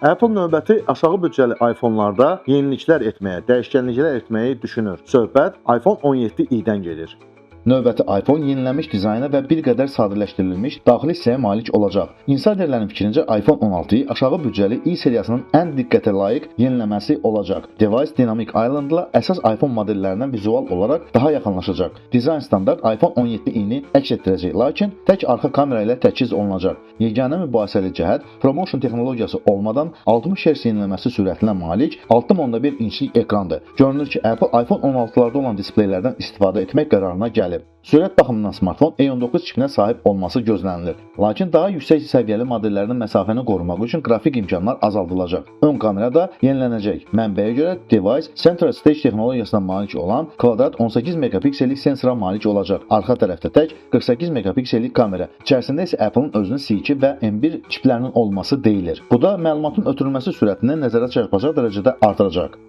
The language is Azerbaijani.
Apple növbəti aşağı büdcəli iPhone-larda yeniliklər etməyə, dəyişkənliklər etməyi düşünür. Söhbət iPhone 17i-dən gedir. Növbəti iPhone yenilənmiş dizayna və bir qədər sadələşdirilmiş daxili hissəyə malik olacaq. Insiderlərin fikrincə iPhone 16 aşağı büdcəli i seriyasının ən diqqətə layiq yeniləməsi olacaq. Device Dynamic Island-la əsas iPhone modellərindən vizual olaraq daha yaxınlaşacaq. Dizayn standart iPhone 17i-ni əks etdirəcək, lakin tək arxa kamera ilə təchiz olunacaq. Yeganə mübahisəli cəhət ProMotion texnologiyası olmadan 60 Hz yeniləməsi sürətinə malik 6.1 inçlik ekrandır. Görünür ki, Apple iPhone 16-larda olan displeylərdən istifadə etmək qərarına gəlib. Sürət baxımından smartfon A19 çipinə sahib olması gözlənilir. Lakin daha yüksək səviyyəli modellərinin məsafəni qorumaq üçün qrafik imkanlar azaldılacaq. Ön kamera da yenilənəcək. Mənbəyə görə device Central Stage texnologiyasına malik olan kvadrat 18 megapiksellik sensora malik olacaq. Arxa tərəfdə tək 48 megapiksellik kamera. İçərisində isə Apple-ın özünün C2 və M1 çiplərinin olması deyilir. Bu da məlumatın ötürülməsi sürətini nəzərə çarpacaq dərəcədə artıracaq.